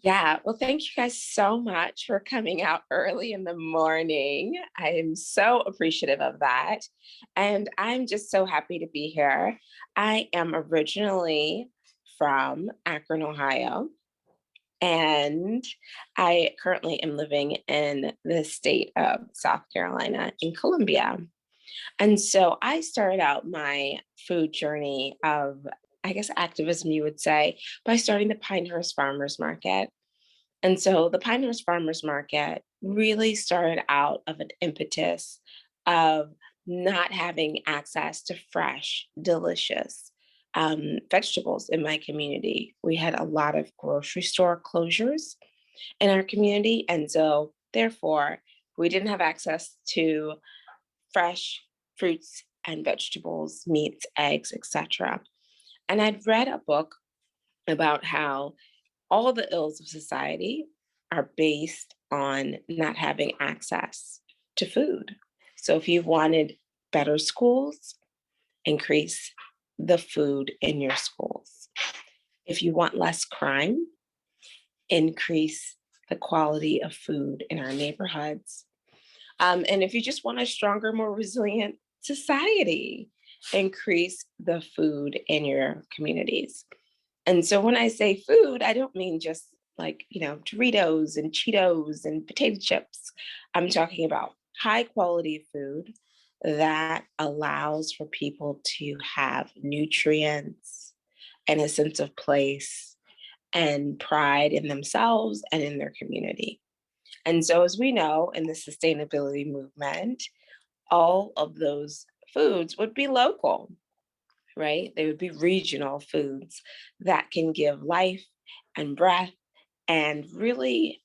Yeah, well, thank you guys so much for coming out early in the morning. I am so appreciative of that. And I'm just so happy to be here. I am originally from Akron, Ohio, and I currently am living in the state of South Carolina in Columbia. And so I started out my food journey of, I guess, activism, you would say, by starting the Pinehurst Farmers Market. And so the Pinehurst Farmers Market really started out of an impetus of not having access to fresh, delicious vegetables in my community. We had a lot of grocery store closures in our community. And so, therefore, we didn't have access to fresh fruits and vegetables, meats, eggs, etc. And I'd read a book about how all the ills of society are based on not having access to food. So if you wanted better schools, increase the food in your schools. If you want less crime, increase the quality of food in our neighborhoods. And if you just want a stronger, more resilient society, increase the food in your communities. And so when I say food, I don't mean just like, Doritos and Cheetos and potato chips. I'm talking about high quality food that allows for people to have nutrients and a sense of place and pride in themselves and in their community. And so, as we know in the sustainability movement, all of those foods would be local, right? They would be regional foods that can give life and breath and really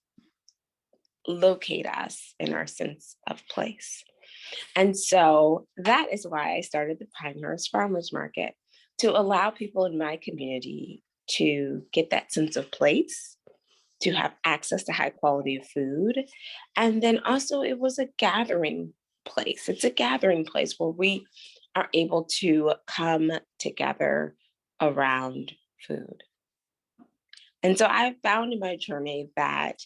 locate us in our sense of place. And so that is why I started the Pinehurst Farmers Market, to allow people in my community to get that sense of place, to have access to high quality food. And then also, it was a gathering place. It's a gathering place where we are able to come together around food. And so I found in my journey that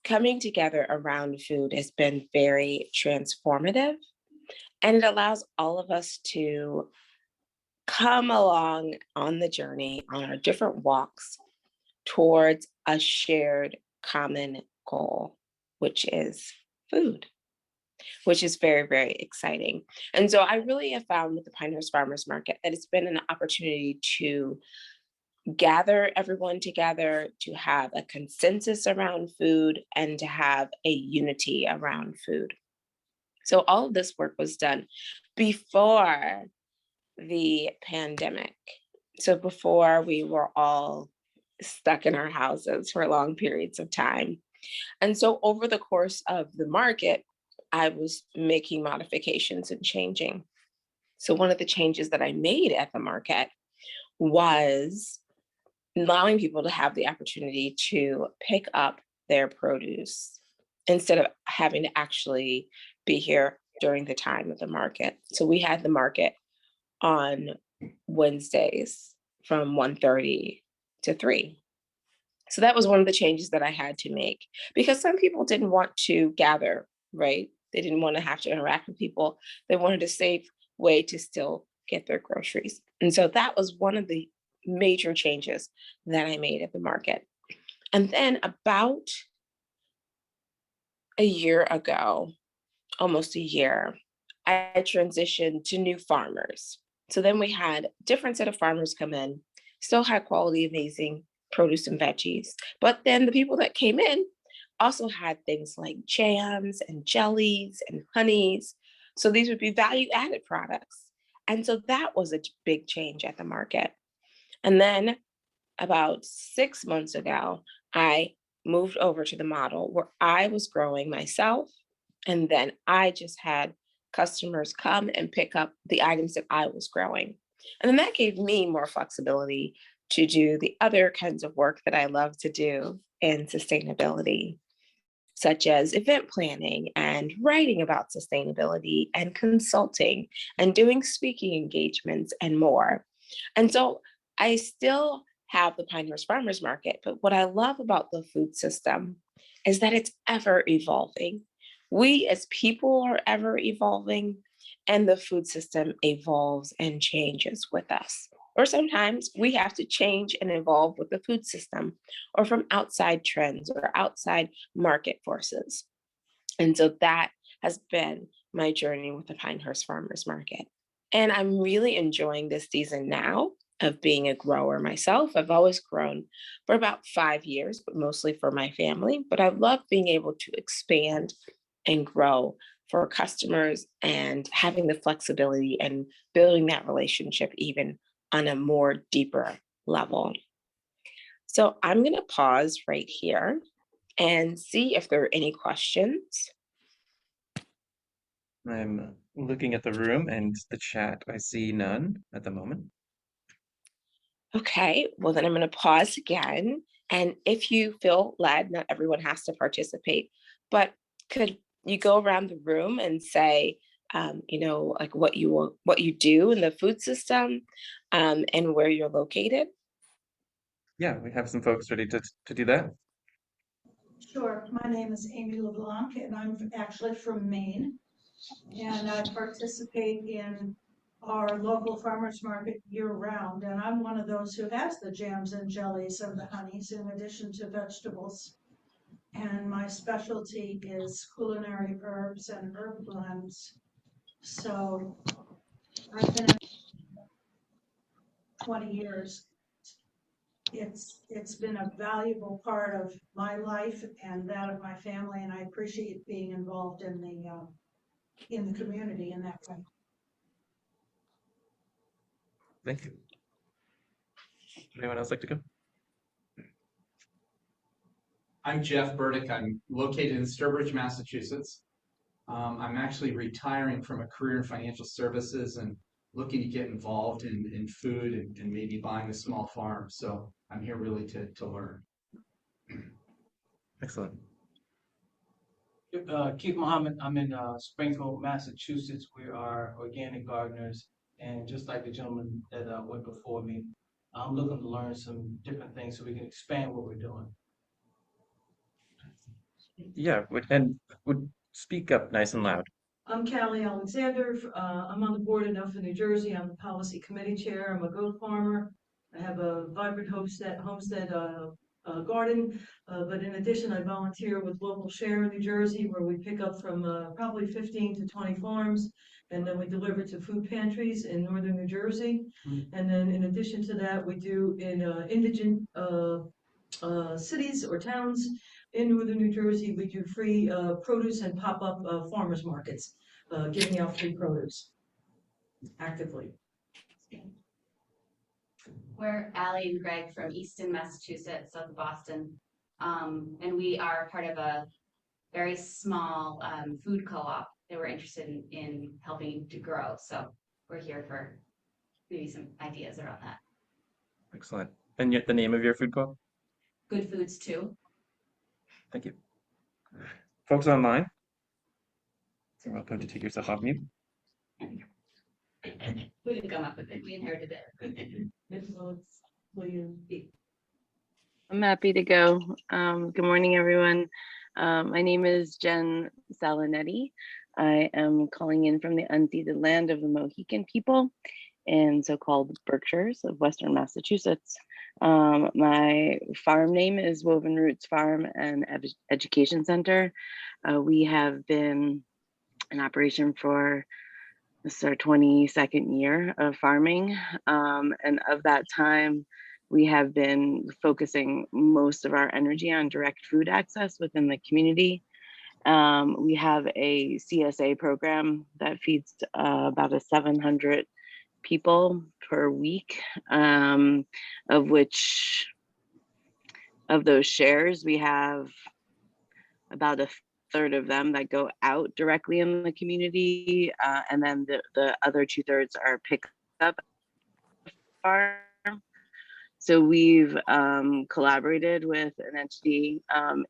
coming together around food has been very transformative, and it allows all of us to come along on the journey on our different walks towards a shared common goal, which is food, which is very, very exciting. And so I really have found with the Pinehurst Farmers Market that it's been an opportunity to gather everyone together, to have a consensus around food, and to have a unity around food. So all of this work was done before the pandemic. So before we were all stuck in our houses for long periods of time. And so over the course of the market, I was making modifications and changing. So one of the changes that I made at the market was allowing people to have the opportunity to pick up their produce instead of having to actually be here during the time of the market. So we had the market on Wednesdays from 1:30 to 3. So that was one of the changes that I had to make, because some people didn't want to gather, right? They didn't want to have to interact with people. They wanted a safe way to still get their groceries. And so that was one of the major changes that I made at the market. And then about a year ago, almost a year, I transitioned to new farmers. So then we had different set of farmers come in, still high quality, amazing produce and veggies. But then the people that came in also had things like jams and jellies and honeys. So these would be value added products. And so that was a big change at the market. And then about 6 months ago, I moved over to the model where I was growing myself. And then I just had customers come and pick up the items that I was growing. And then that gave me more flexibility to do the other kinds of work that I love to do in sustainability, such as event planning and writing about sustainability and consulting and doing speaking engagements and more. And so I still have the Pinehurst Farmers Market, but what I love about the food system is that it's ever evolving. We as people are ever evolving, and the food system evolves and changes with us. Or sometimes we have to change and evolve with the food system or from outside trends or outside market forces. And so that has been my journey with the Pinehurst Farmers Market. And I'm really enjoying this season now of being a grower myself. I've always grown for about 5 years, but mostly for my family. But I love being able to expand and grow for customers and having the flexibility and building that relationship even on a more deeper level. So I'm going to pause right here and see if there are any questions. I'm looking at the room and the chat. I see none at the moment. Okay, well, then I'm going to pause again. And if you feel led, not everyone has to participate, but could you go around the room and say, like what you do in the food system, and where you're located? Yeah, we have some folks ready to do that. Sure. My name is Amy LeBlanc, and I'm actually from Maine. And I participate in our local farmers market year-round. And I'm one of those who has the jams and jellies and the honeys in addition to vegetables. And my specialty is culinary herbs and herb blends. So I've been in 20 years. It's been a valuable part of my life and that of my family, and I appreciate being involved in the community in that way. Thank you. Anyone else like to go? I'm Jeff Burdick. I'm located in Sturbridge, Massachusetts. I'm actually retiring from a career in financial services and looking to get involved in food and maybe buying a small farm. So I'm here really to learn. Excellent. Keith Mohammed, I'm in Springfield, Massachusetts. We are organic gardeners, and just like the gentleman that went before me, I'm looking to learn some different things so we can expand what we're doing. Yeah, would speak up nice and loud. I'm Callie Alexander. I'm on the board of NOFA, New Jersey. I'm the policy committee chair. I'm a goat farmer. I have a vibrant homestead garden. But in addition, I volunteer with Local Share in New Jersey, where we pick up from probably 15 to 20 farms, and then we deliver to food pantries in northern New Jersey. And then in addition to that, we do in indigent cities or towns in northern New Jersey, we do free produce and pop-up farmers markets, giving out free produce actively. We're Allie and Greg from Easton, Massachusetts, south of Boston. And we are part of a very small food co-op that we're interested in helping to grow. So we're here for maybe some ideas around that. Excellent. And yet the name of your food co-op? Good Foods Too. Thank you. Folks online, you're welcome to take yourself off mute. We didn't come up with it, we inherited it. I'm happy to go. Good morning, everyone. My name is Jen Salonetti. I am calling in from the unceded land of the Mohican people in so-called Berkshires of Western Massachusetts. My farm name is Woven Roots Farm and Education Center. We have been in operation for this is our 22nd year of farming. And of that time, we have been focusing most of our energy on direct food access within the community. We have a CSA program that feeds about 700 people per week, of which, of those shares, we have about a third of them that go out directly in the community, and then the other 2/3 are picked up farm. So we've collaborated with an entity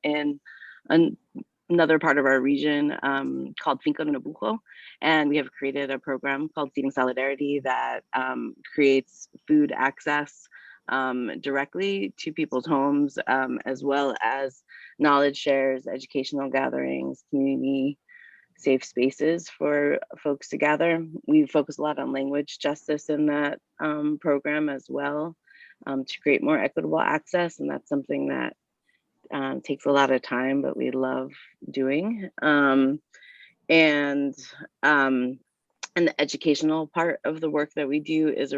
in another part of our region called Finca Nabucco, and we have created a program called Feeding Solidarity that creates food access directly to people's homes, as well as knowledge shares, educational gatherings, community safe spaces for folks to gather. We focus a lot on language justice in that program as well, to create more equitable access. And that's something that takes a lot of time, but we love doing. And the educational part of the work that we do is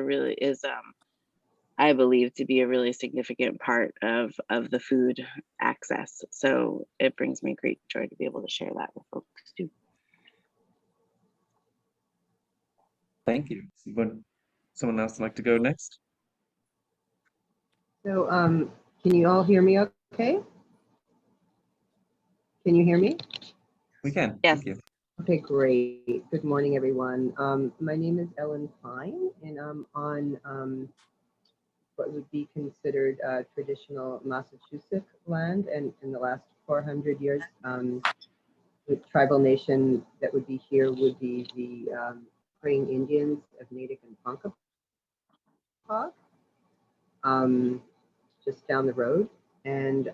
I believe to be a really significant part of the food access. So it brings me great joy to be able to share that with folks too. Thank you. Someone else like to go next? So, can you all hear me okay? Can you hear me? We can. Yes. Thank you. Okay, great. Good morning, everyone. My name is Ellen Pine, and I'm on what would be considered traditional Massachusetts land. And in the last 400 years, the tribal nation that would be here would be the Praying Indians of Natick and Ponkapaw, just down the road. And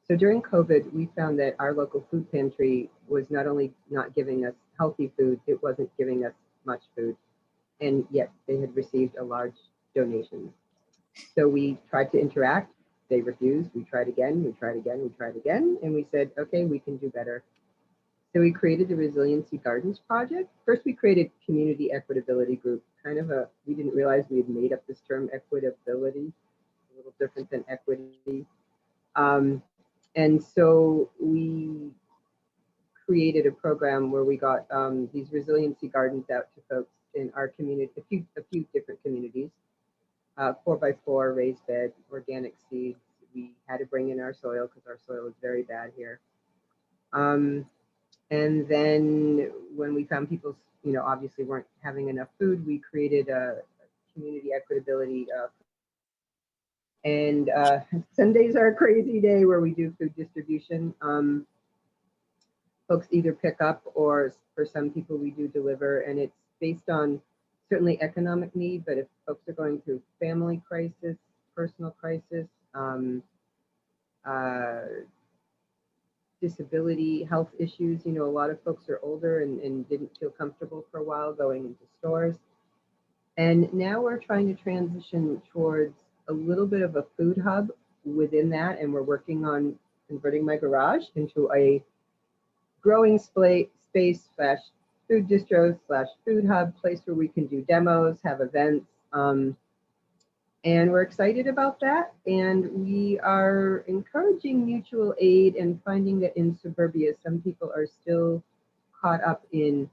so during COVID, we found that our local food pantry was not only not giving us healthy food, it wasn't giving us much food. And yet they had received a large donation. So we tried to interact. They refused. We tried again. We tried again. We tried again. And we said, okay, we can do better. So we created the Resiliency Gardens Project. First, we created Community Equitability Group. We didn't realize we had made up this term equitability, a little different than equity. And so we created a program where we got these resiliency gardens out to folks in our community, a few different communities, 4x4 raised bed, organic seeds. We had to bring in our soil because our soil is very bad here. And then when we found people, obviously weren't having enough food, we created a community equitability. And Sundays are a crazy day where we do food distribution. Folks either pick up or for some people we do deliver, and it's based on certainly economic need, but if folks are going through family crisis, personal crisis, disability, health issues, a lot of folks are older and didn't feel comfortable for a while going into stores. And now we're trying to transition towards a little bit of a food hub within that, and we're working on converting my garage into a growing space / food distro / food hub, place where we can do demos, have events, and we're excited about that. And we are encouraging mutual aid and finding that in suburbia, some people are still caught up in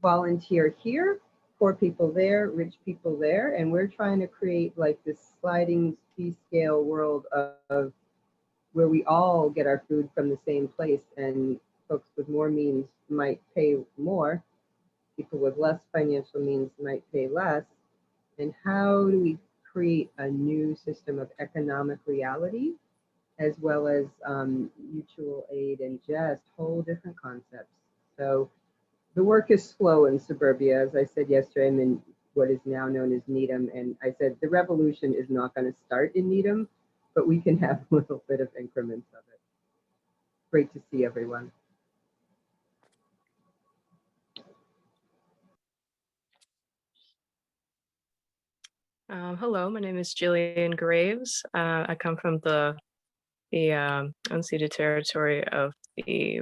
volunteer here, poor people there, rich people there. And we're trying to create like this sliding fee scale world of where we all get our food from the same place, and folks with more means might pay more. People with less financial means might pay less. And how do we create a new system of economic reality, as well as mutual aid and just whole different concepts? So the work is slow in suburbia. As I said yesterday, I'm in what is now known as Needham, and I said the revolution is not going to start in Needham, but we can have a little bit of increments of it. Great to see everyone. Hello, my name is Jillian Graves. I come from the unceded territory of the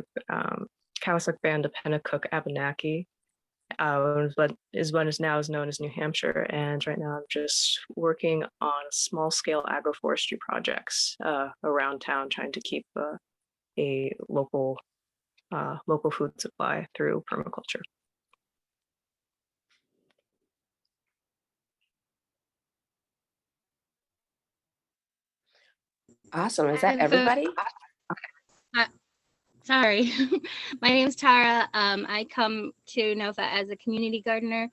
Cowsick Band of Pennacook Abenaki, what is now known as New Hampshire. And right now I'm just working on small scale agroforestry projects around town, trying to keep a local food supply through permaculture. Awesome. Is that everybody? Sorry, my name is Tara. I come to NOFA as a community gardener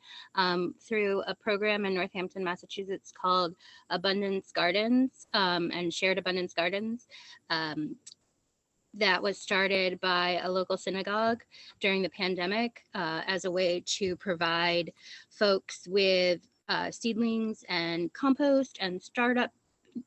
through a program in Northampton, Massachusetts called Abundance Gardens and Shared Abundance Gardens. That was started by a local synagogue during the pandemic as a way to provide folks with seedlings and compost and startup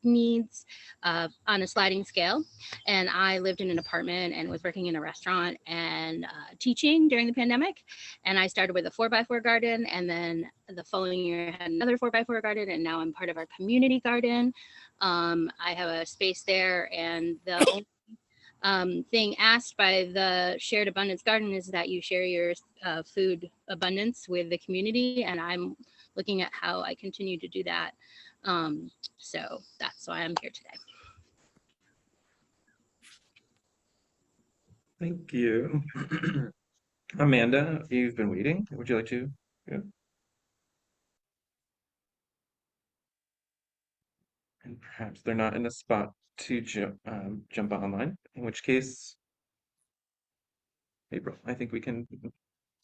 needs on a sliding scale. And I lived in an apartment and was working in a restaurant and teaching during the pandemic. And I started with a 4x4 garden, and then the following year I had another 4x4 garden, and now I'm part of our community garden. I have a space there, and the only thing asked by the shared abundance garden is that you share your food abundance with the community, and I'm looking at how I continue to do that. So that's why I'm here today. Thank you. Amanda, you've been waiting. Would you like to go? And perhaps they're not in a spot to jump online, in which case, April, I think we can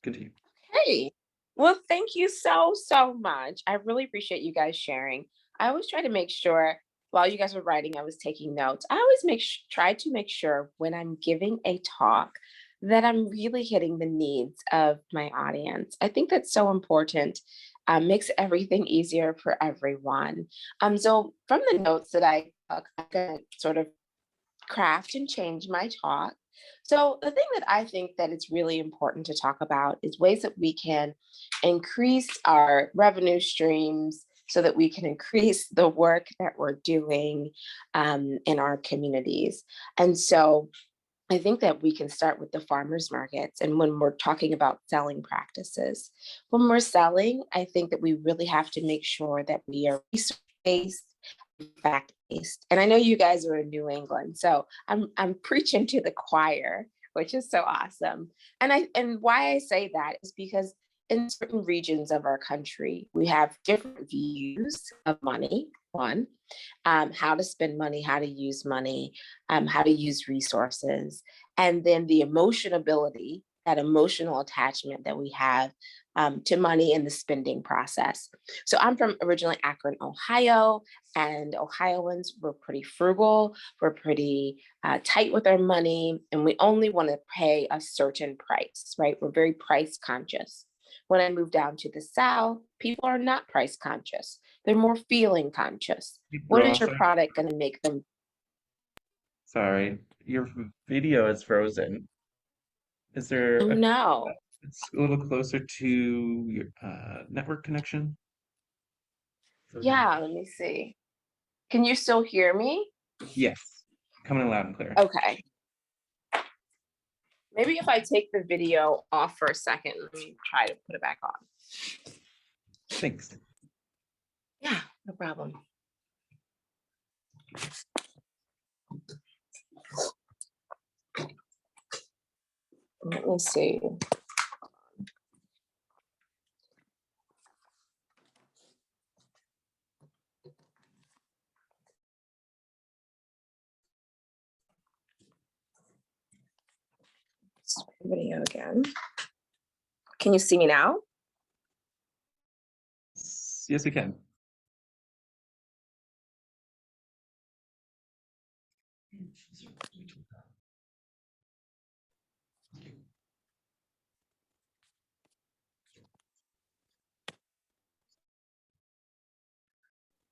continue. Hey, well, thank you so much. I really appreciate you guys sharing. I always try to make sure while you guys were writing, I was taking notes. I always try to make sure when I'm giving a talk that I'm really hitting the needs of my audience. I think that's so important. Makes everything easier for everyone. So from the notes that I took, I'm gonna sort of craft and change my talk. So the thing that I think that it's really important to talk about is ways that we can increase our revenue streams so that we can increase the work that we're doing in our communities. And so I think that we can start with the farmers markets. And when we're talking about selling practices, when we're selling, I think that we really have to make sure that we are research-based, fact-based. And I know you guys are in New England, so I'm preaching to the choir, which is so awesome. And why I say that is because in certain regions of our country, we have different views of money, one, how to spend money, how to use money, how to use resources, and then the emotionability, that emotional attachment that we have to money in the spending process. So I'm from originally Akron, Ohio, and Ohioans were pretty frugal, we're pretty tight with our money, and we only want to pay a certain price, right? We're very price conscious. When I moved down to the South, people are not price conscious. They're more feeling conscious. What is your product going to make them? Sorry, your video is frozen. Is there Oh, no. It's a little closer to your network connection? Yeah, let me see. Can you still hear me? Yes, coming in loud and clear. Okay. Maybe if I take the video off for a second, let me try to put it back on. Thanks. Yeah, no problem. Let me see. Start the video again. Can you see me now? Yes, we can.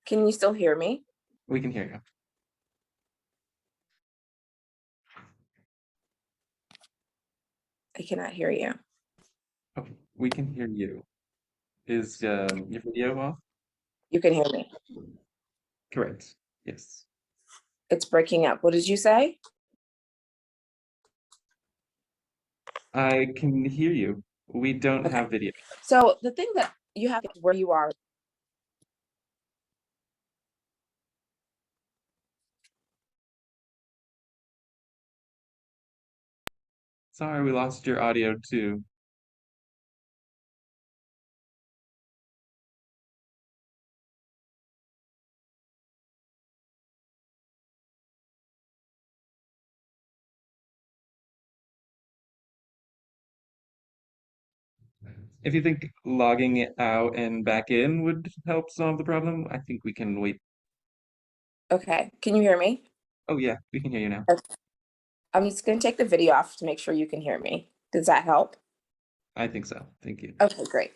Can you still hear me? We can hear you. I cannot hear you. Oh, we can hear you. Is your video off? You can hear me. Correct. Yes. It's breaking up. What did you say? I can hear you. We don't Okay. have video. So the thing that you have where you are. Sorry, we lost your audio too. If you think logging it out and back in would help solve the problem, I think we can wait. Okay. Can you hear me? Oh yeah, we can hear you now. Okay. I'm just going to take the video off to make sure you can hear me. Does that help? I think so. Thank you. Okay, great.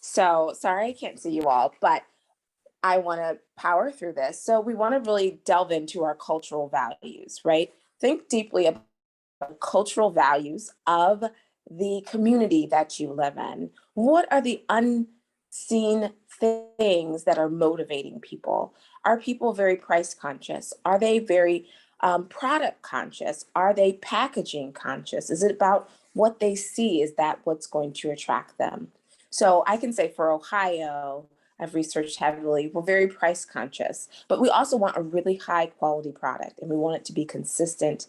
So sorry I can't see you all, but I want to power through this. So we want to really delve into our cultural values, right? Think deeply about the cultural values of the community that you live in. What are the unseen things that are motivating people? Are people very price conscious? Are they very product conscious? Are they packaging conscious? Is it about what they see? Is that what's going to attract them? So I can say for Ohio, I've researched heavily, we're very price conscious, but we also want a really high quality product and we want it to be consistent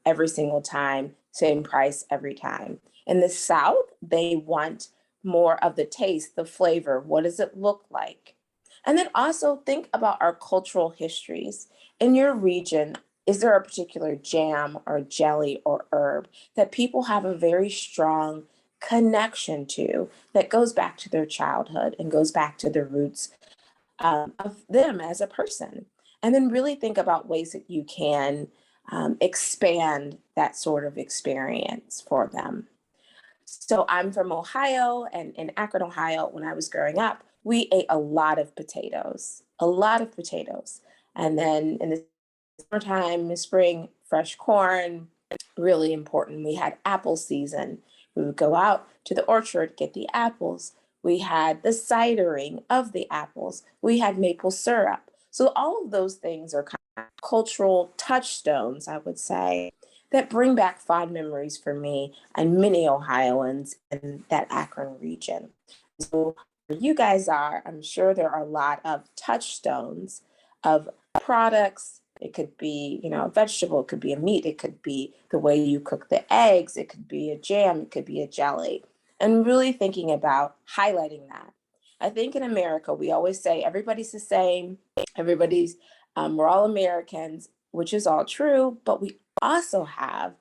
every single time, same price every time. In the South, they want more of the taste, the flavor. What does it look like? And then also think about our cultural histories. In your region, is there a particular jam or jelly or herb that people have a very strong connection to that goes back to their childhood and goes back to the roots of them as a person? And then really think about ways that you can expand that sort of experience for them. So I'm from Ohio, and in Akron, Ohio, when I was growing up, we ate a lot of potatoes, a lot of potatoes. And then in the summertime, in the spring, fresh corn, really important. We had apple season. We would go out to the orchard, get the apples. We had the cidering of the apples. We had maple syrup. So all of those things are kind of cultural touchstones, I would say, that bring back fond memories for me and many Ohioans in that Akron region. So where you guys are, I'm sure there are a lot of touchstones of products. It could be, you know, a vegetable, it could be a meat, it could be the way you cook the eggs, it could be a jam, it could be a jelly. And really thinking about highlighting that. I think in America, we always say everybody's the same, we're all Americans, which is all true, but we also have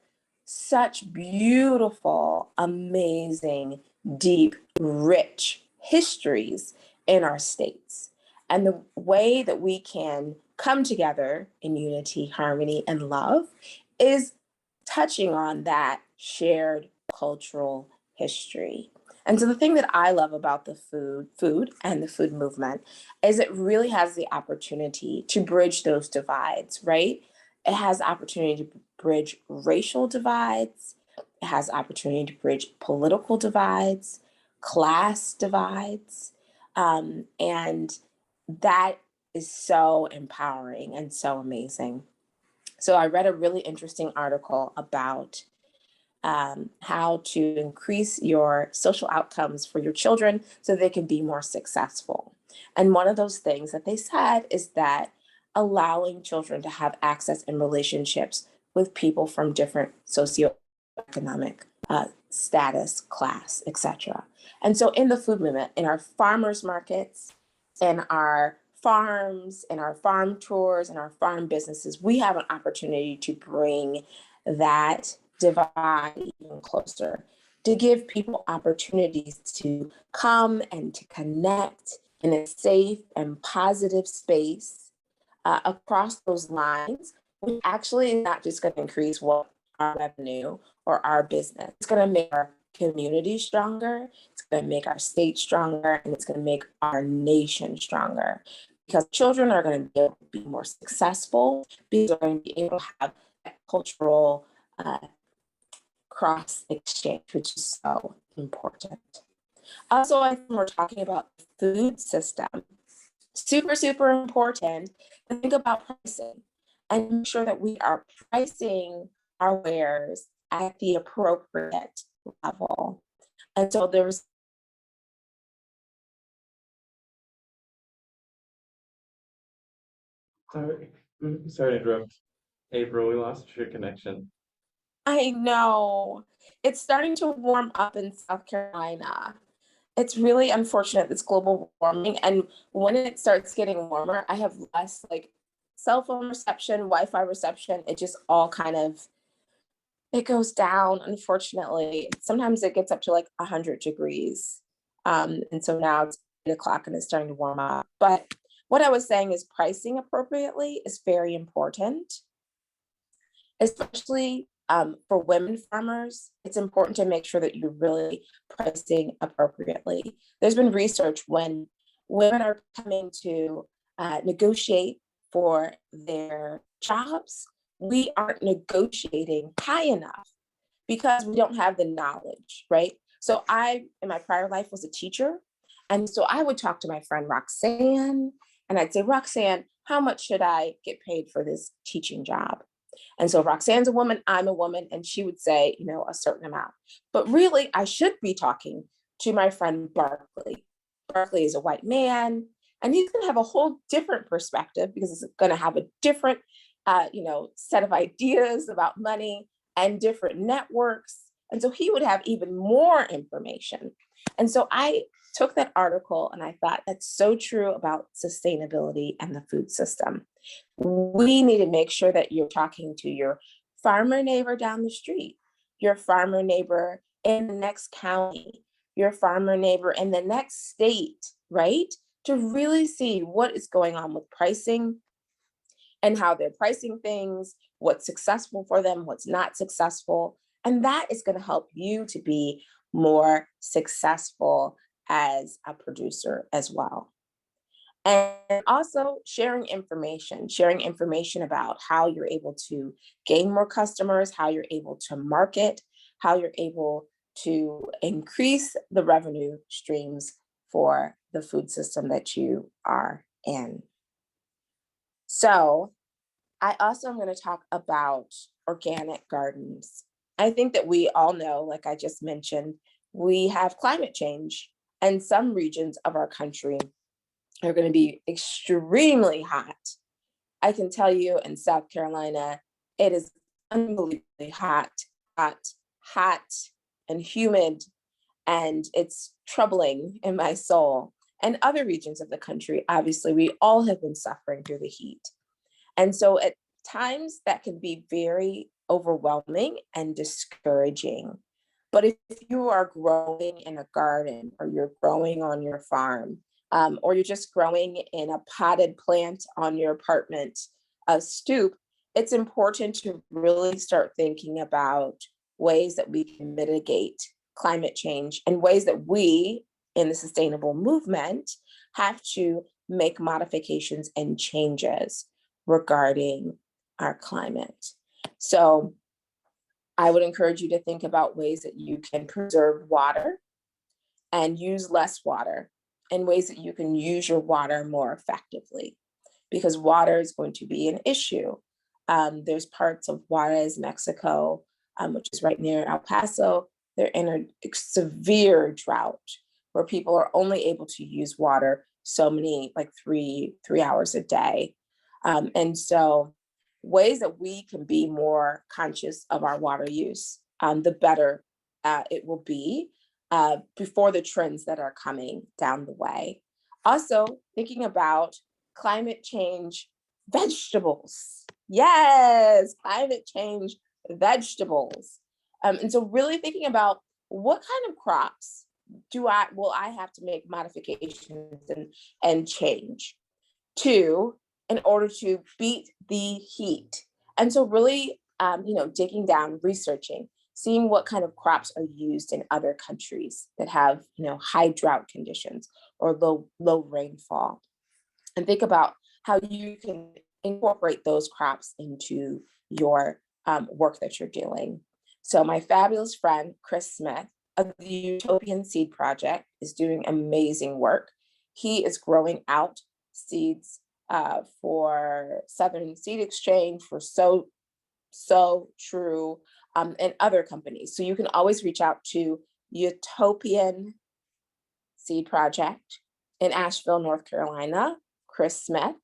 such beautiful, amazing, deep, rich histories in our states. And the way that we can come together in unity, harmony, and love is touching on that shared cultural history. And so the thing that I love about the food and the food movement is it really has the opportunity to bridge those divides, right? It has the opportunity to bridge racial divides. It has the opportunity to bridge political divides, class divides. And that is so empowering and so amazing. So I read a really interesting article about how to increase your social outcomes for your children so they can be more successful. And one of those things that they said is that allowing children to have access and relationships with people from different socioeconomic status, class, etc. And so in the food movement, in our farmers markets, in our farms, in our farm tours, in our farm businesses, we have an opportunity to bring that divide even closer, to give people opportunities to come and to connect in a safe and positive space across those lines, which actually is not just going to increase what our revenue or our business. It's going to make our community stronger, it's going to make our state stronger, and it's going to make our nation stronger. Because children are going to be able to be more successful, because they're going to be able to have that cultural cross exchange, which is so important. Also, when we're talking about the food system, super important to think about pricing and make sure that we are pricing our wares at the appropriate level. And so there's Sorry to interrupt. April, we lost your connection. I know it's starting to warm up in South Carolina. It's really unfortunate, this global warming. And when it starts getting warmer, I have less like cell phone reception, Wi-Fi reception. It just all kind of, it goes down, unfortunately. Sometimes it gets up to like 100 degrees. And so now it's 8 o'clock and it's starting to warm up. But what I was saying is pricing appropriately is very important, especially For women farmers, it's important to make sure that you're really pricing appropriately. There's been research when women are coming to negotiate for their jobs, we aren't negotiating high enough because we don't have the knowledge, right? So I, in my prior life, was a teacher. And so I would talk to my friend Roxanne, and I'd say, Roxanne, how much should I get paid for this teaching job? And so Roxanne's a woman, I'm a woman, and she would say, a certain amount. But really, I should be talking to my friend Barkley. Barkley is a white man, and he's going to have a whole different perspective because he's going to have a different, set of ideas about money and different networks. And so he would have even more information. And so I took that article and I thought that's so true about sustainability and the food system. We need to make sure that you're talking to your farmer neighbor down the street, your farmer neighbor in the next county, your farmer neighbor in the next state, right? To really see what is going on with pricing and how they're pricing things, what's successful for them, what's not successful. And that is going to help you to be more successful as a producer as well. And also sharing information about how you're able to gain more customers, how you're able to market, how you're able to increase the revenue streams for the food system that you are in. So I also am going to talk about organic gardens. I think that we all know, like I just mentioned, we have climate change, and some regions of our country are going to be extremely hot. I can tell you in South Carolina, it is unbelievably hot, and humid, and it's troubling in my soul. And other regions of the country, obviously, we all have been suffering through the heat. And so at times that can be very overwhelming and discouraging. But if you are growing in a garden, or you're growing on your farm, or you're just growing in a potted plant on your apartment stoop, it's important to really start thinking about ways that we can mitigate climate change and ways that we in the sustainable movement have to make modifications and changes regarding our climate. So I would encourage you to think about ways that you can preserve water and use less water, and ways that you can use your water more effectively, because water is going to be an issue. There's parts of Juarez, Mexico, which is right near El Paso. They're in a severe drought where people are only able to use water so many, like three hours a day. And so ways that we can be more conscious of our water use, the better it will be before the trends that are coming down the way. Also, thinking about climate change vegetables. Yes, climate change vegetables. And so really thinking about what kind of crops will I have to make modifications and change to in order to beat the heat. And so really, digging down, researching, seeing what kind of crops are used in other countries that have, high drought conditions or low rainfall, and think about how you can incorporate those crops into your work that you're doing. So my fabulous friend, Chris Smith of the Utopian Seed Project is doing amazing work. He is growing out seeds for Southern Seed Exchange, for So True, and other companies. So you can always reach out to Utopian Seed Project in Asheville, North Carolina, Chris Smith.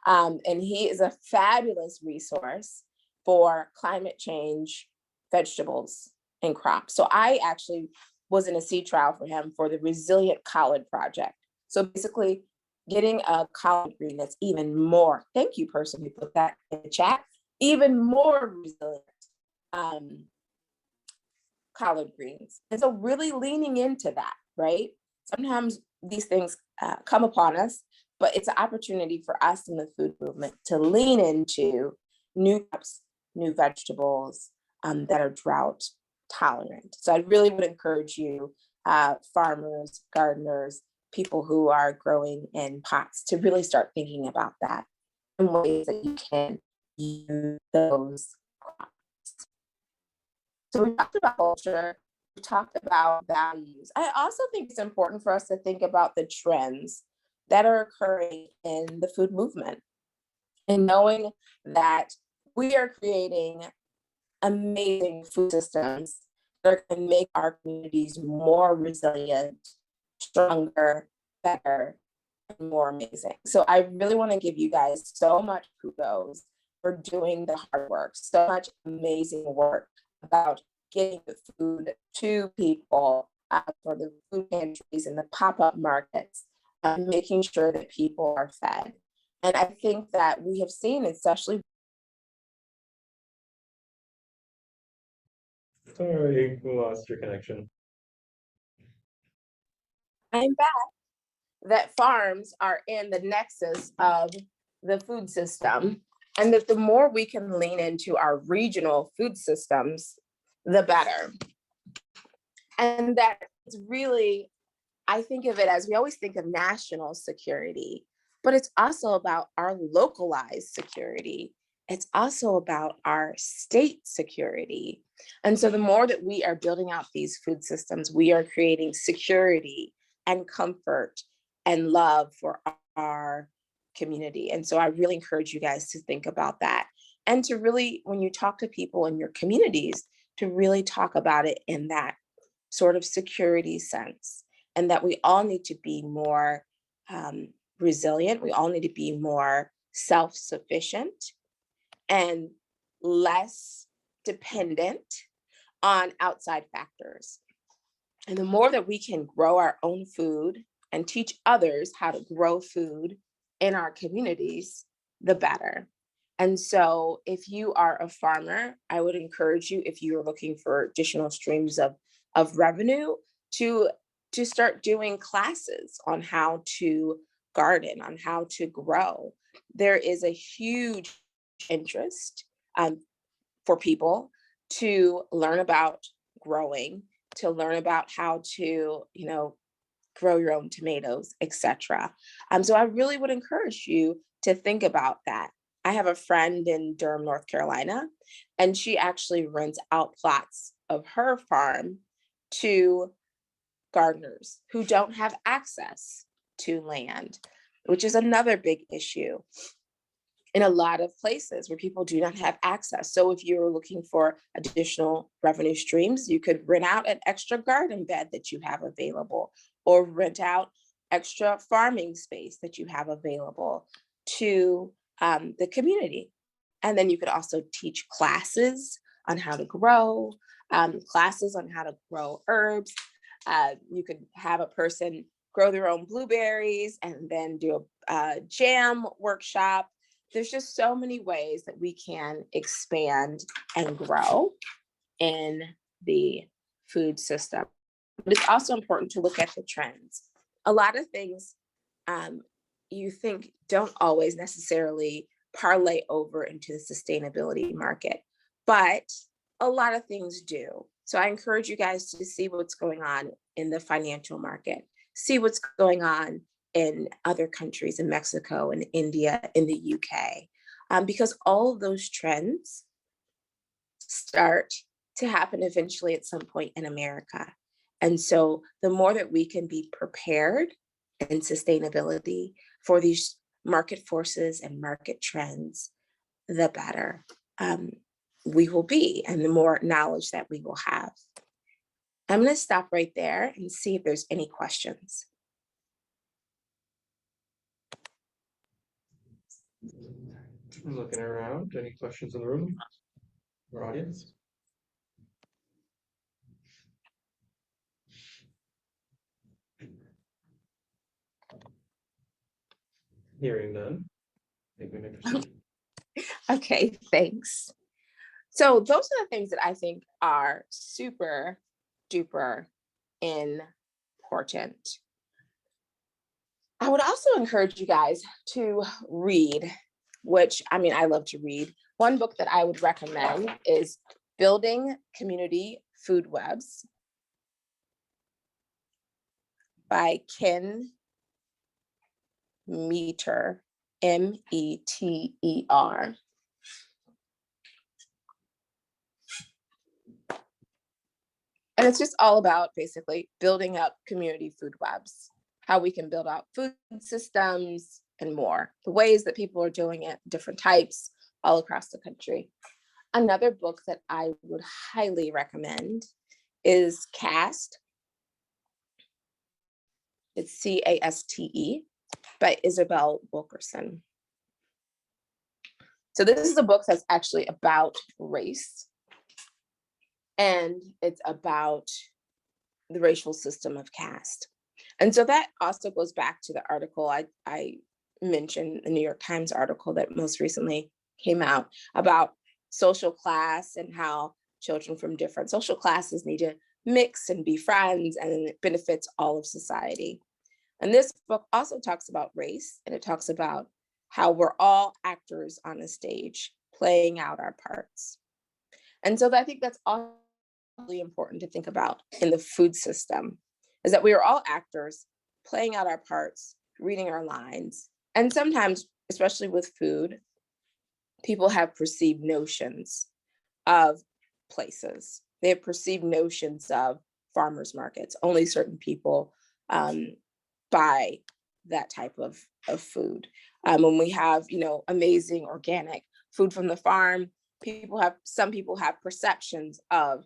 And he is a fabulous resource for climate change vegetables and crops. So I actually was in a seed trial for him for the Resilient Collard Project. So basically getting a collard green that's even more, thank you person who put that in the chat, even more resilient collard greens. And so really leaning into that, right? Sometimes these things come upon us, but it's an opportunity for us in the food movement to lean into new crops, new vegetables, that are drought tolerant. So I really would encourage you, farmers, gardeners, people who are growing in pots, to really start thinking about that and ways that you can use those crops. So we talked about culture, we talked about values. I also think it's important for us to think about the trends that are occurring in the food movement, and knowing that we are creating amazing food systems that can make our communities more resilient, stronger, better, and more amazing. So I really want to give you guys so much kudos for doing the hard work, so much amazing work about getting the food to people, for the food pantries and the pop-up markets, making sure that people are fed. And I think that we have seen, especially. Sorry, we lost your connection. I'm back. That farms are in the nexus of the food system, and that the more we can lean into our regional food systems, the better. And that it's really, I think of it as, we always think of national security, but it's also about our localized security. It's also about our state security. And so the more that we are building out these food systems, we are creating security and comfort and love for our community. And so I really encourage you guys to think about that, and to really, when you talk to people in your communities, to really talk about it in that sort of security sense, and that we all need to be more resilient. We all need to be more self-sufficient and less dependent on outside factors. And the more that we can grow our own food and teach others how to grow food in our communities, the better. And so if you are a farmer, I would encourage you, if you are looking for additional streams of revenue, to start doing classes on how to garden, on how to grow. There is a huge interest for people to learn about growing, to learn about how to, grow your own tomatoes, etc. So I really would encourage you to think about that. I have a friend in Durham, North Carolina, and she actually rents out plots of her farm to gardeners who don't have access to land, which is another big issue in a lot of places where people do not have access. So if you're looking for additional revenue streams, you could rent out an extra garden bed that you have available, or rent out extra farming space that you have available to the community. And then you could also teach classes on how to grow, classes on how to grow herbs. You could have a person grow their own blueberries and then do a jam workshop. There's just so many ways that we can expand and grow in the food system. But it's also important to look at the trends. A lot of things you think don't always necessarily parlay over into the sustainability market, but a lot of things do. So I encourage you guys to see what's going on in the financial market, see what's going on in other countries, in Mexico, in India, in the UK, because all of those trends start to happen eventually at some point in America. And so the more that we can be prepared in sustainability for these market forces and market trends, the better we will be, and the more knowledge that we will have. I'm going to stop right there and see if there's any questions. I'm looking around. Any questions in the room or audience? Hearing none, I think we may proceed. Okay, thanks. So those are the things that I think are super duper important. I would also encourage you guys to read, which, I mean, I love to read. One book that I would recommend is Building Community Food Webs by Ken Meter, Meter. And it's just all about basically building up community food webs, how we can build out food systems and more, the ways that people are doing it, different types all across the country. Another book that I would highly recommend is Caste. It's Caste by Isabel Wilkerson. So this is a book that's actually about race, and it's about the racial system of caste. And so that also goes back to the article I mentioned, the New York Times article that most recently came out about social class and how children from different social classes need to mix and be friends, and it benefits all of society. And this book also talks about race, and it talks about how we're all actors on a stage playing out our parts. And so I think that's all really important to think about in the food system, is that we are all actors playing out our parts, reading our lines. And sometimes, especially with food, people have perceived notions of places. They have perceived notions of farmers markets. Only certain people buy that type of food. When we have, amazing organic food from the farm, some people have perceptions of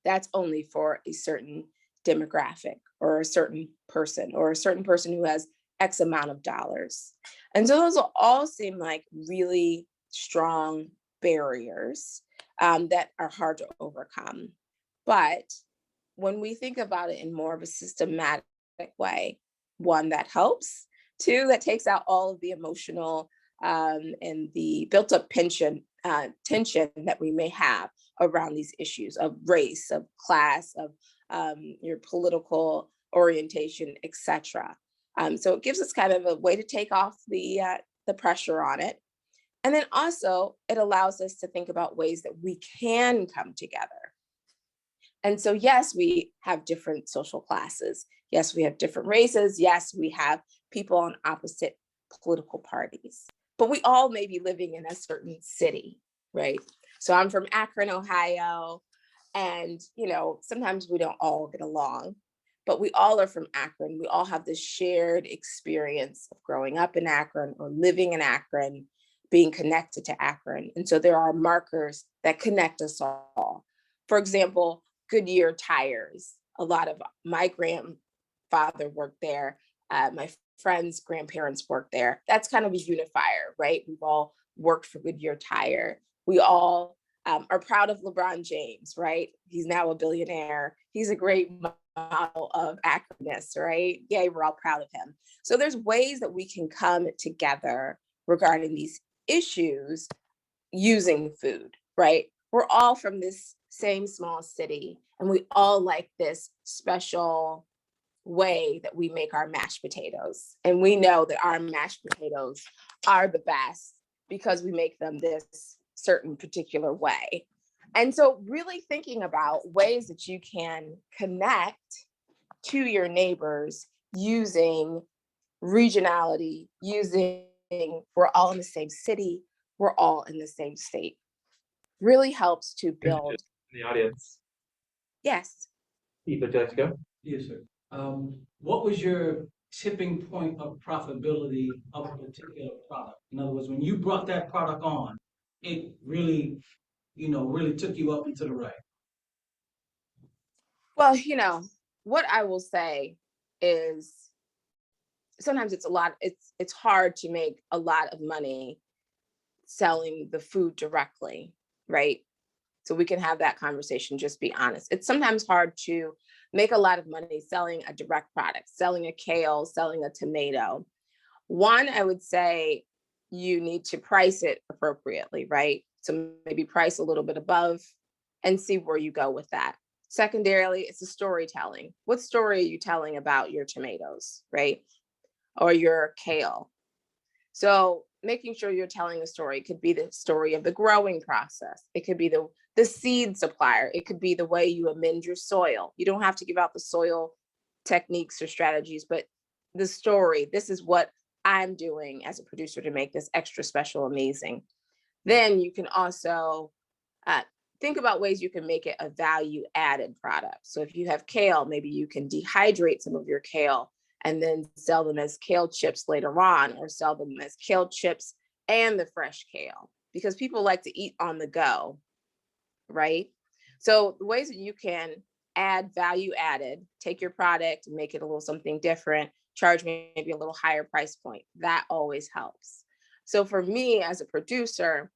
that's only for a certain demographic or a certain person who has X amount of dollars. And so those will all seem like really strong barriers that are hard to overcome. But when we think about it in more of a systematic way, one that helps, two that takes out all of the emotional and the built up tension that we may have around these issues of race, of class, of your political orientation, etc. So it gives us kind of a way to take off the pressure on it. And then also it allows us to think about ways that we can come together. And so, yes, we have different social classes. Yes, we have different races. Yes, we have people on opposite political parties, but we all may be living in a certain city, right? So I'm from Akron, Ohio, and, sometimes we don't all get along, but we all are from Akron. We all have this shared experience of growing up in Akron or living in Akron, being connected to Akron. And so there are markers that connect us all. For example, Goodyear tires. A lot of my grandfather worked there. My friends' grandparents worked there. That's kind of a unifier, right? We've all worked for Goodyear tire. We all are proud of LeBron James, right? He's now a billionaire. He's a great model of Akron-ness, right? Yay, we're all proud of him. So there's ways that we can come together regarding these issues using food, right? We're all from this same small city, and we all like this special way that we make our mashed potatoes. And we know that our mashed potatoes are the best because we make them this certain particular way. And so really thinking about ways that you can connect to your neighbors using regionality, we're all in the same city, we're all in the same state, really helps to build. In the audience. Yes. Steve, would you like to go? Yes, sir. What was your tipping point of profitability of a particular product? In other words, when you brought that product on, it really, really took you up into the right. Well, what I will say is sometimes it's hard to make a lot of money selling the food directly, right? So we can have that conversation, just be honest. It's sometimes hard to make a lot of money selling a direct product, selling a kale, selling a tomato. One, I would say you need to price it appropriately, right? So maybe price a little bit above and see where you go with that. Secondarily, it's the storytelling. What story are you telling about your tomatoes, right? Or your kale? So making sure you're telling a story. It could be the story of the growing process. It could be the seed supplier. It could be the way you amend your soil. You don't have to give out the soil techniques or strategies, but the story. This is what I'm doing as a producer to make this extra special, amazing. Then you can also think about ways you can make it a value added product. So if you have kale, maybe you can dehydrate some of your kale and then sell them as kale chips later on, or sell them as kale chips and the fresh kale, because people like to eat on the go, right? So the ways that you can add value added, take your product and make it a little something different, charge maybe a little higher price point, that always helps. So for me as a producer,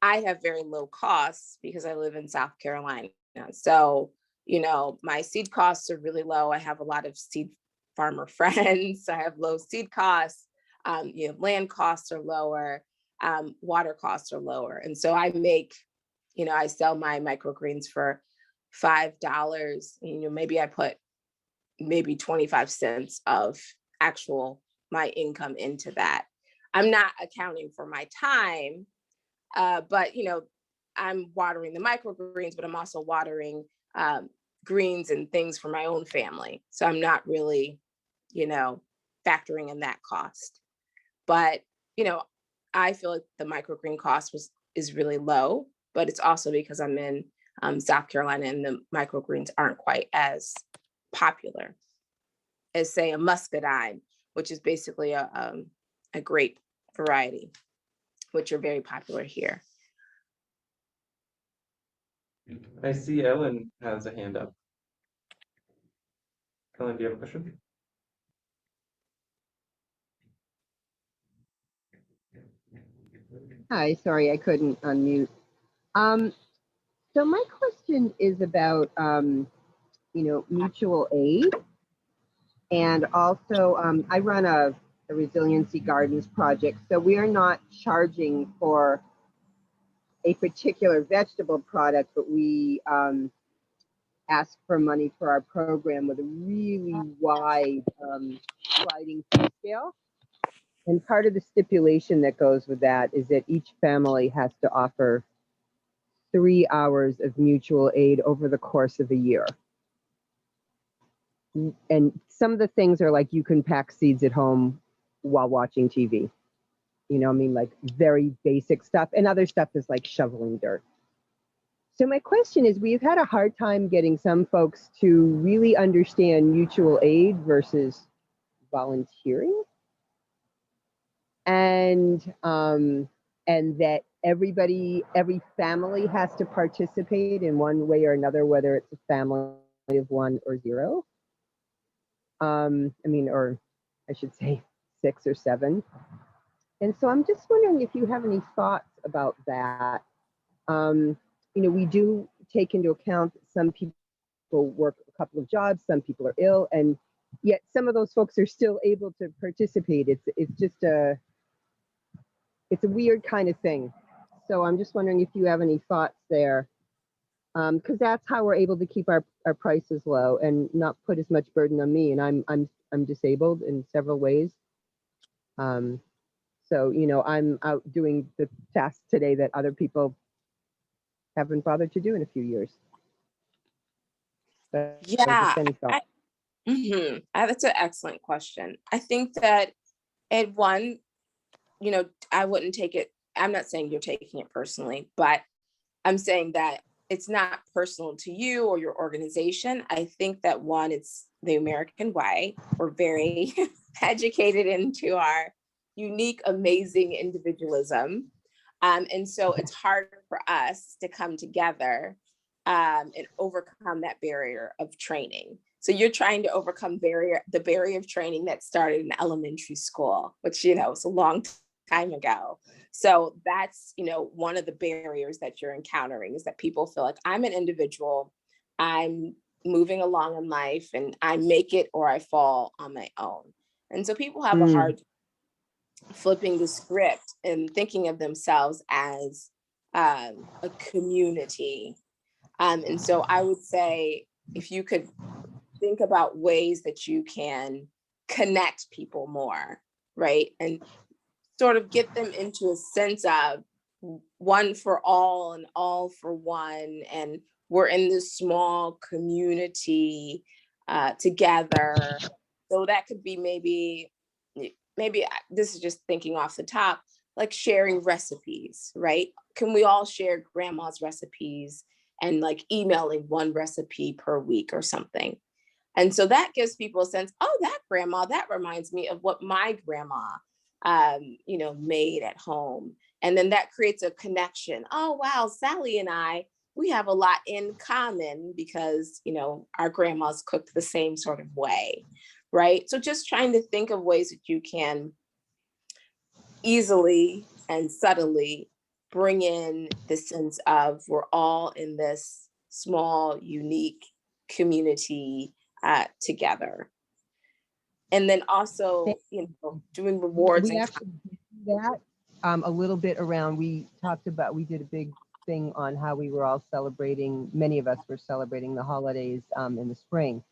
I have very low costs because I live in South Carolina. So, my seed costs are really low. I have a lot of seed farmer friends. I have low seed costs. Land costs are lower. Water costs are lower. And so I make, I sell my microgreens for $5. Maybe I put maybe 25 cents of actual my income into that. I'm not accounting for my time. But I'm watering the microgreens, but I'm also watering greens and things for my own family. So I'm not really, factoring in that cost. But I feel like the microgreen cost is really low, but it's also because I'm in South Carolina and the microgreens aren't quite as popular as, say, a muscadine, which is basically a grape variety, which are very popular here. I see Ellen has a hand up. Ellen, do you have a question? Hi, sorry, I couldn't unmute. So my question is about, mutual aid. And also, I run a resiliency gardens project. So we are not charging for a particular vegetable product, but we ask for money for our program with a really wide sliding fee scale. And part of the stipulation that goes with that is that each family has to offer 3 hours of mutual aid over the course of a year. And some of the things are like you can pack seeds at home while watching TV. Like very basic stuff. And other stuff is like shoveling dirt. So my question is, we've had a hard time getting some folks to really understand mutual aid versus volunteering. And that every family has to participate in one way or another, whether it's a family of 1 or 0. Or I should say 6 or 7. And so I'm just wondering if you have any thoughts about that. We do take into account that some people work a couple of jobs, some people are ill, and yet some of those folks are still able to participate. It's just a weird kind of thing. So I'm just wondering if you have any thoughts there, because that's how we're able to keep our prices low and not put as much burden on me. And I'm disabled in several ways. So I'm out doing the tasks today that other people haven't bothered to do in a few years. But Yeah, just any thoughts? That's an excellent question. I think that at one, I wouldn't take it. I'm not saying you're taking it personally, but I'm saying that it's not personal to you or your organization. I think that one, it's the American way. We're very educated into our unique, amazing individualism. And so it's hard for us to come together and overcome that barrier of training. So you're trying to overcome the barrier of training that started in elementary school, which, was a long time ago. So that's, one of the barriers that you're encountering, is that people feel like I'm an individual, I'm moving along in life, and I make it or I fall on my own. And so people have a hard flipping the script and thinking of themselves as a community. And so I would say, if you could think about ways that you can connect people more, right? And sort of get them into a sense of one for all and all for one. And we're in this small community together. So that could be maybe this is just thinking off the top, like sharing recipes, right? Can we all share grandma's recipes and like emailing one recipe per week or something? And so that gives people a sense, oh, that grandma, that reminds me of what my grandma, made at home. And then that creates a connection. Oh, wow, Sally and I, we have a lot in common because, our grandmas cooked the same sort of way, right? So just trying to think of ways that you can easily and subtly bring in the sense of we're all in this small, unique community together. And then also, doing rewards. We actually did that a little bit around, we did a big thing on how we were all celebrating, many of us were celebrating the holidays in the spring.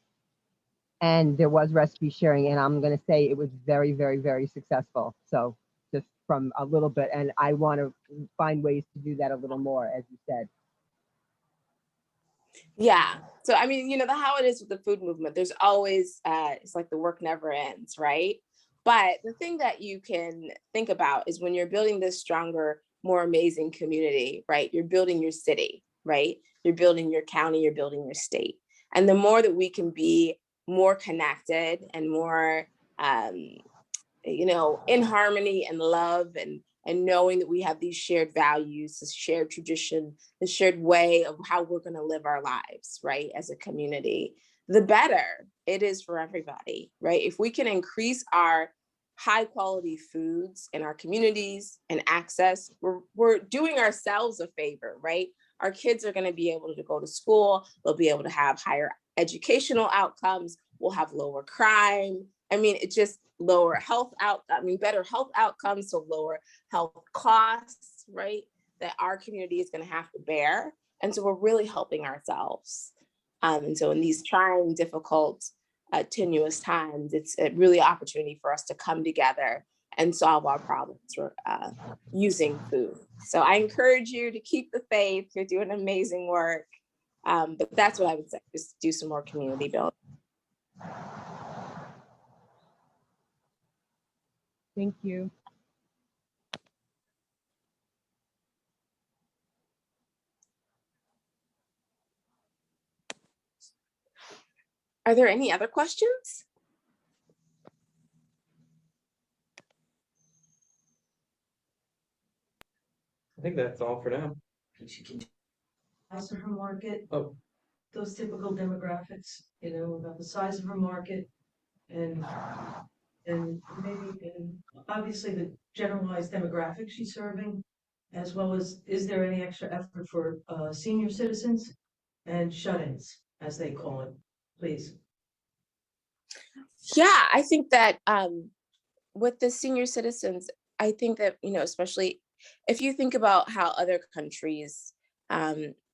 And there was recipe sharing, and I'm going to say it was very, very, very successful. So just from a little bit, and I want to find ways to do that a little more, as you said. Yeah. So, I mean, how it is with the food movement, there's always, it's like the work never ends, right? But the thing that you can think about is when you're building this stronger, more amazing community, right? You're building your city, right? You're building your county, you're building your state. And the more that we can be more connected and more, in harmony and love and knowing that we have these shared values, this shared tradition, the shared way of how we're going to live our lives, right, as a community, the better it is for everybody, right? If we can increase our high quality foods in our communities and access, we're doing ourselves a favor, right? Our kids are going to be able to go to school, they'll be able to have higher educational outcomes, we'll have lower crime. I mean, it just better health outcomes, so lower health costs, right? That our community is going to have to bear. And so we're really helping ourselves. And so in these trying, difficult, tenuous times, it's a really opportunity for us to come together and solve our problems using food. So I encourage you to keep the faith. You're doing amazing work. But that's what I would say, just do some more community building. Thank you. Are there any other questions? I think that's all for now. Size of her market. Oh. Those typical demographics, about the size of her market and maybe obviously the generalized demographic she's serving, as well as is there any extra effort for senior citizens and shut-ins, as they call it, please? Yeah, I think that with the senior citizens, I think that, especially if you think about how other countries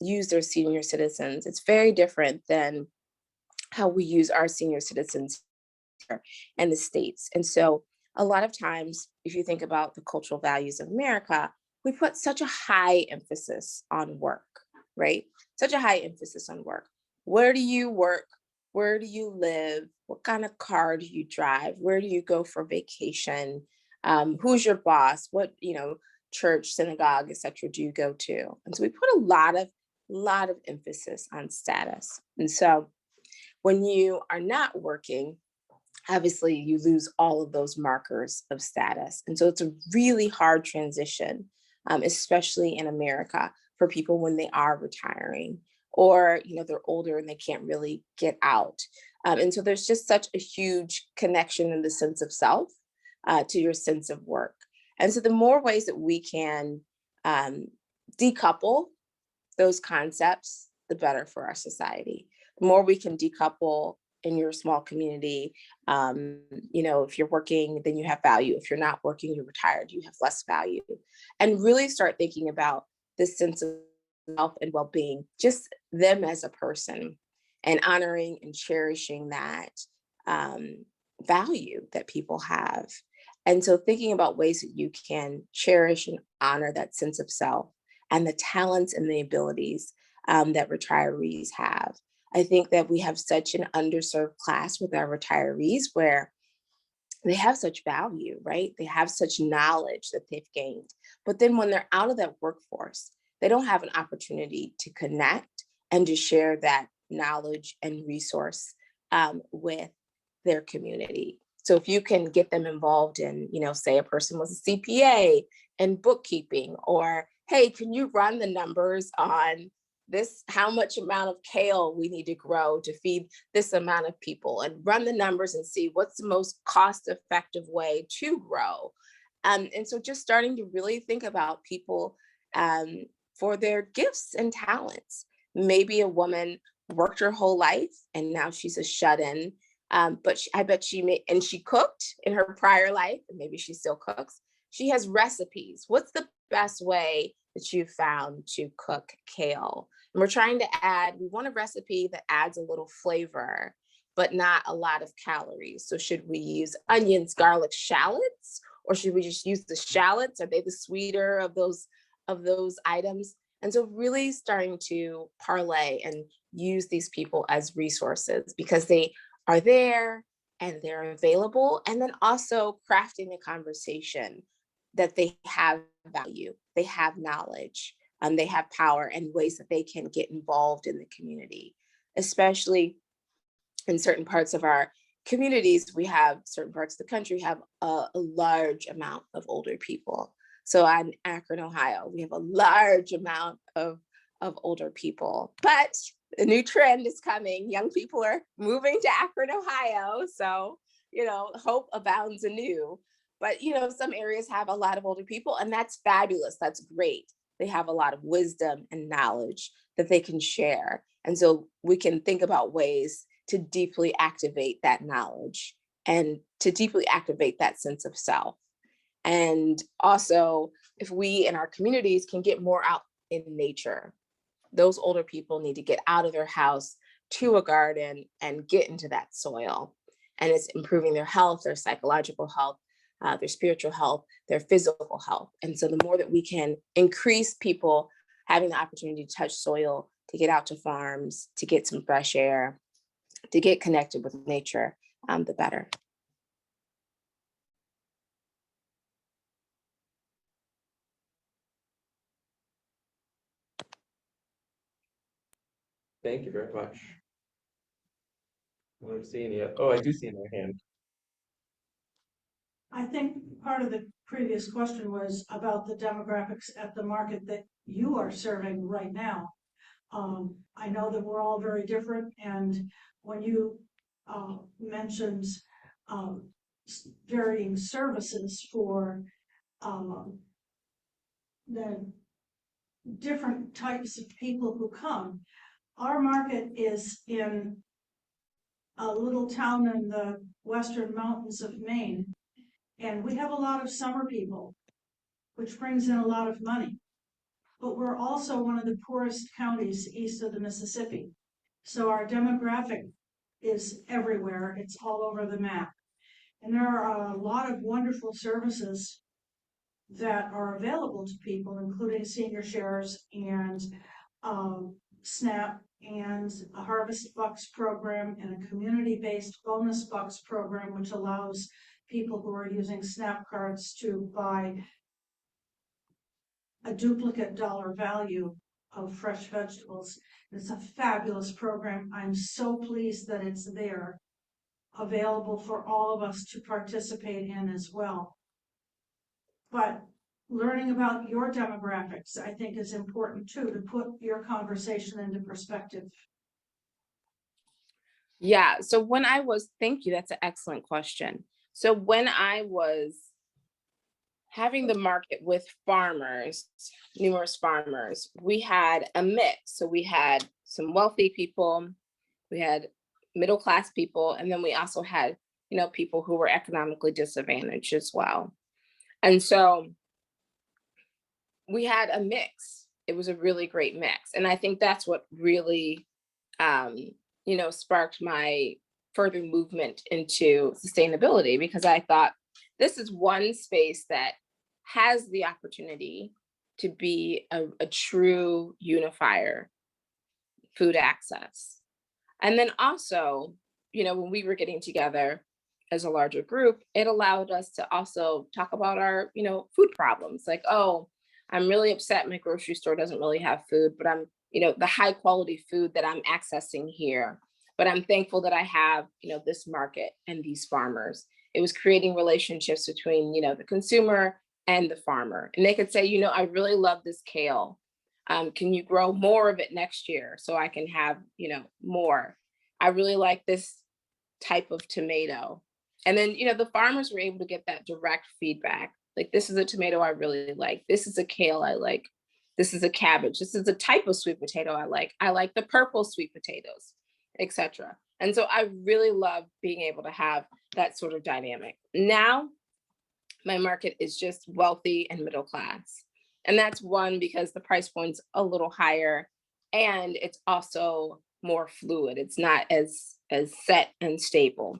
use their senior citizens, it's very different than how we use our senior citizens here in the States. And so a lot of times, if you think about the cultural values of America, we put such a high emphasis on work, right? Such a high emphasis on work. Where do you work? Where do you live? What kind of car do you drive? Where do you go for vacation? Who's your boss? What, church, synagogue, etc. do you go to? And so we put a lot of emphasis on status. And so when you are not working, obviously you lose all of those markers of status. And so it's a really hard transition, especially in America, for people when they are retiring or, they're older and they can't really get out. And so there's just such a huge connection in the sense of self to your sense of work. And so the more ways that we can decouple those concepts, the better for our society. The more we can decouple in your small community, if you're working, then you have value. If you're not working, you're retired, you have less value. And really start thinking about this sense of health and well-being, just them as a person, and honoring and cherishing that value that people have. And so thinking about ways that you can cherish and honor that sense of self and the talents and the abilities that retirees have. I think that we have such an underserved class with our retirees where they have such value, right? They have such knowledge that they've gained. But then when they're out of that workforce, they don't have an opportunity to connect and to share that knowledge and resource with their community. So if you can get them involved in, say a person was a CPA and bookkeeping, or hey, can you run the numbers on this, how much amount of kale we need to grow to feed this amount of people, and run the numbers and see what's the most cost effective way to grow. And so just starting to really think about people for their gifts and talents. Maybe a woman worked her whole life and now she's a shut-in, but I bet she cooked in her prior life, and maybe she still cooks. She has recipes. What's the best way that you found to cook kale? And we're trying to we want a recipe that adds a little flavor, but not a lot of calories. So should we use onions, garlic, shallots, or should we just use the shallots? Are they the sweeter of those items? And so really starting to parlay and use these people as resources because they are there and they're available. And then also crafting the conversation that they have value, they have knowledge, they have power and ways that they can get involved in the community, especially in certain parts of our communities. We have certain parts of the country have a large amount of older people. So in Akron, Ohio, we have a large amount of older people, but a new trend is coming. Young people are moving to Akron, Ohio. So, hope abounds anew. But, some areas have a lot of older people, and that's fabulous. That's great. They have a lot of wisdom and knowledge that they can share. And so we can think about ways to deeply activate that knowledge and to deeply activate that sense of self. And also, if we in our communities can get more out in nature, those older people need to get out of their house to a garden and get into that soil. And it's improving their health, their psychological health, their spiritual health, their physical health. And so the more that we can increase people having the opportunity to touch soil, to get out to farms, to get some fresh air, to get connected with nature, the better. Thank you very much. I don't see any. Oh, I do see another hand. I think part of the previous question was about the demographics at the market that you are serving right now. I know that we're all very different, and when you mentioned varying services for the different types of people who come, our market is in a little town in the western mountains of Maine, and we have a lot of summer people, which brings in a lot of money. But we're also one of the poorest counties east of the Mississippi. So our demographic is everywhere. It's all over the map. And there are a lot of wonderful services that are available to people, including senior shares and SNAP and a Harvest Bucks program and a community-based bonus bucks program, which allows people who are using SNAP cards to buy a duplicate dollar value of fresh vegetables. It's a fabulous program. I'm so pleased that it's there, available for all of us to participate in as well. But learning about your demographics, I think, is important too, to put your conversation into perspective. Yeah. So thank you. That's an excellent question. So when I was having the market with farmers, numerous farmers, we had a mix. So we had some wealthy people, we had middle-class people, and then we also had, people who were economically disadvantaged as well. And so we had a mix. It was a really great mix. And I think that's what really, sparked my further movement into sustainability, because I thought, this is one space that has the opportunity to be a true unifier, food access. And then also, when we were getting together as a larger group, it allowed us to also talk about our, food problems. Like, oh, I'm really upset my grocery store doesn't really have food, but I'm, the high quality food that I'm accessing here. But I'm thankful that I have, this market and these farmers. It was creating relationships between, the consumer and the farmer. And they could say, I really love this kale. Can you grow more of it next year so I can have, more? I really like this type of tomato. And then, the farmers were able to get that direct feedback. Like, this is a tomato I really like. This is a kale I like. This is a cabbage. This is a type of sweet potato I like. I like the purple sweet potatoes, etc. And so I really love being able to have that sort of dynamic. Now, my market is just wealthy and middle class. And that's one, because the price point's a little higher and it's also more fluid. It's not as set and stable.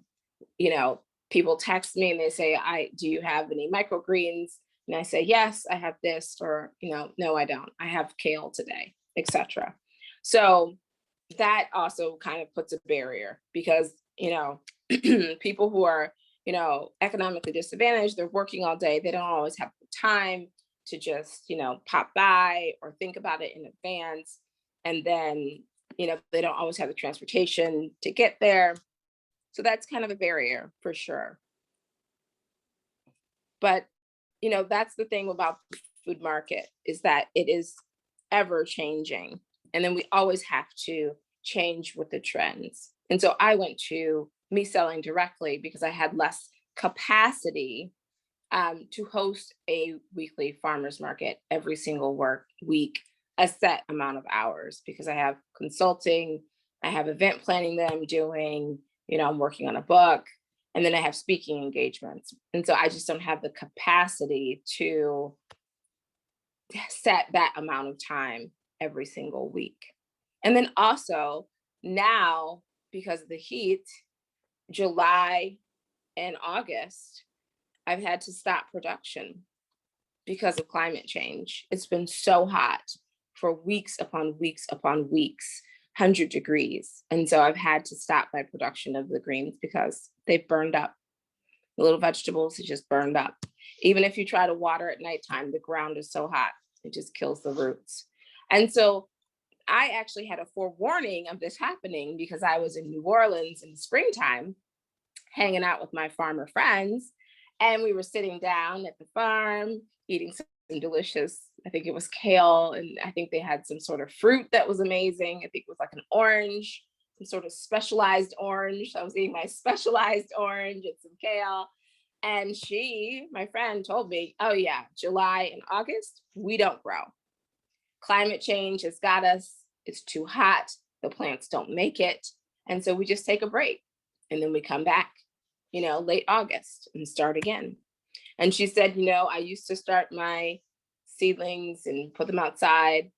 People text me and they say, do you have any microgreens? And I say, yes, I have this, or, no, I don't. I have kale today, etc. So that also kind of puts a barrier because, people who are, economically disadvantaged, they're working all day. They don't always have the time to just, pop by or think about it in advance. And then, they don't always have the transportation to get there. So that's kind of a barrier for sure. But, that's the thing about the food market, is that it is ever changing. And then we always have to change with the trends. And so I went to me selling directly because I had less capacity to host a weekly farmers market every single work week, a set amount of hours, because I have consulting, I have event planning that I'm doing, I'm working on a book, and then I have speaking engagements. And so I just don't have the capacity to set that amount of time every single week. And then also now, because of the heat, July and August, I've had to stop production because of climate change. It's been so hot for weeks upon weeks upon weeks, 100 degrees. And so I've had to stop my production of the greens because they've burned up. The little vegetables, it just burned up. Even if you try to water at nighttime, the ground is so hot, it just kills the roots. And so I actually had a forewarning of this happening because I was in New Orleans in the springtime, hanging out with my farmer friends. And we were sitting down at the farm, eating some delicious, I think it was kale. And I think they had some sort of fruit that was amazing. I think it was like an orange, some sort of specialized orange. So I was eating my specialized orange and some kale. And my friend told me, oh yeah, July and August, we don't grow. Climate change has got us. It's too hot. The plants don't make it. And so we just take a break. And then we come back, late August and start again. And she said, I used to start my seedlings and put them outside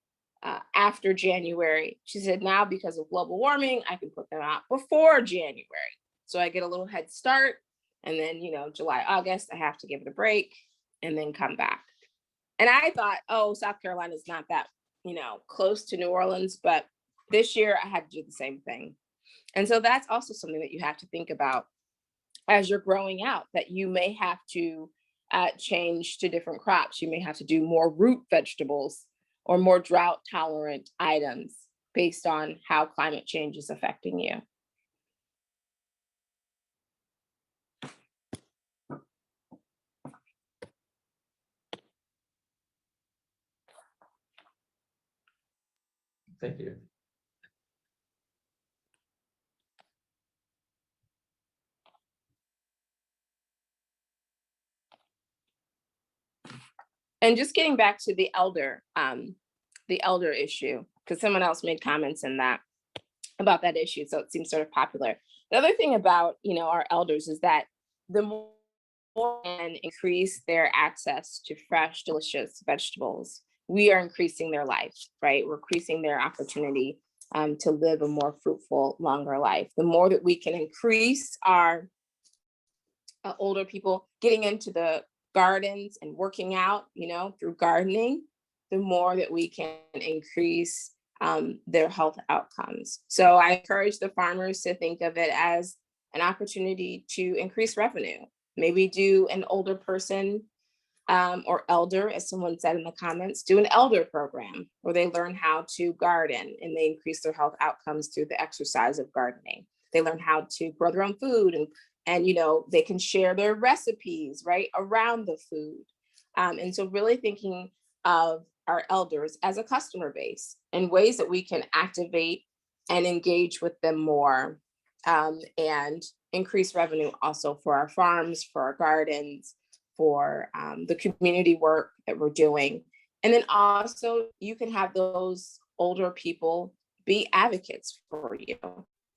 after January. She said, now because of global warming, I can put them out before January. So I get a little head start. And then, July, August, I have to give it a break and then come back. And I thought, oh, South Carolina is not that, close to New Orleans. But this year I had to do the same thing. And so that's also something that you have to think about as you're growing out, that you may have to change to different crops. You may have to do more root vegetables or more drought tolerant items based on how climate change is affecting you. Thank you. And just getting back to the elder issue, because someone else made comments in that about that issue, so it seems sort of popular. The other thing about our elders is that the more and increase their access to fresh, delicious vegetables, we are increasing their life, right? We're increasing their opportunity to live a more fruitful, longer life. The more that we can increase our older people getting into the gardens and working out, through gardening, the more that we can increase their health outcomes. So I encourage the farmers to think of it as an opportunity to increase revenue. Maybe do an older person or elder, as someone said in the comments, do an elder program where they learn how to garden and they increase their health outcomes through the exercise of gardening. They learn how to grow their own food and they can share their recipes right around the food. And so really thinking of our elders as a customer base and ways that we can activate and engage with them more, and increase revenue also for our farms, for our gardens, for the community work that we're doing. And then also you can have those older people be advocates for you,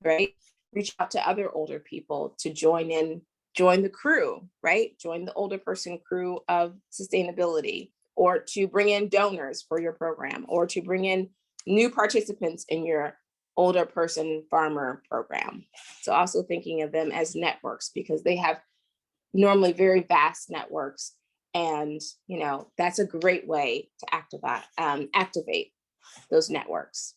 right? Reach out to other older people to join the crew, right? Join the older person crew of sustainability, or to bring in donors for your program, or to bring in new participants in your older person farmer program. So also thinking of them as networks, because they have normally very vast networks. And, that's a great way to activate those networks.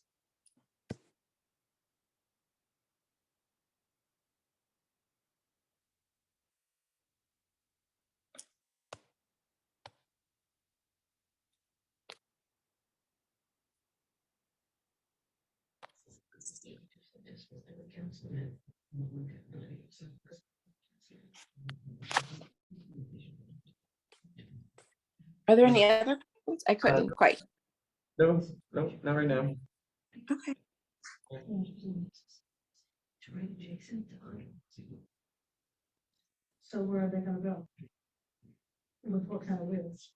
Are there any other questions? I couldn't quite. No, not right now. Okay. So where are they gonna go? With what kind of wheels?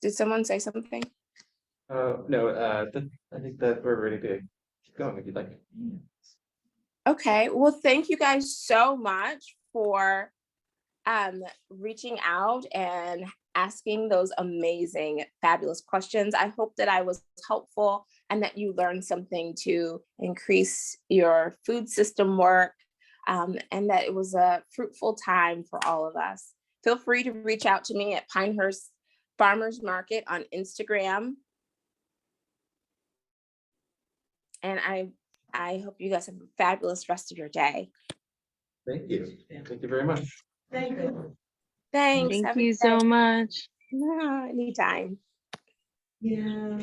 Did someone say something? No, I think that we're ready to keep going if you'd like. Okay, well, thank you guys so much for reaching out and asking those amazing, fabulous questions. I hope that I was helpful and that you learned something to increase your food system work, and that it was a fruitful time for all of us. Feel free to reach out to me at Pinehurst Farmers Market on Instagram. And I hope you guys have a fabulous rest of your day. Thank you. Thank you very much. Thank you. Thanks. Thank Have a you good so day. much. Anytime. Yeah.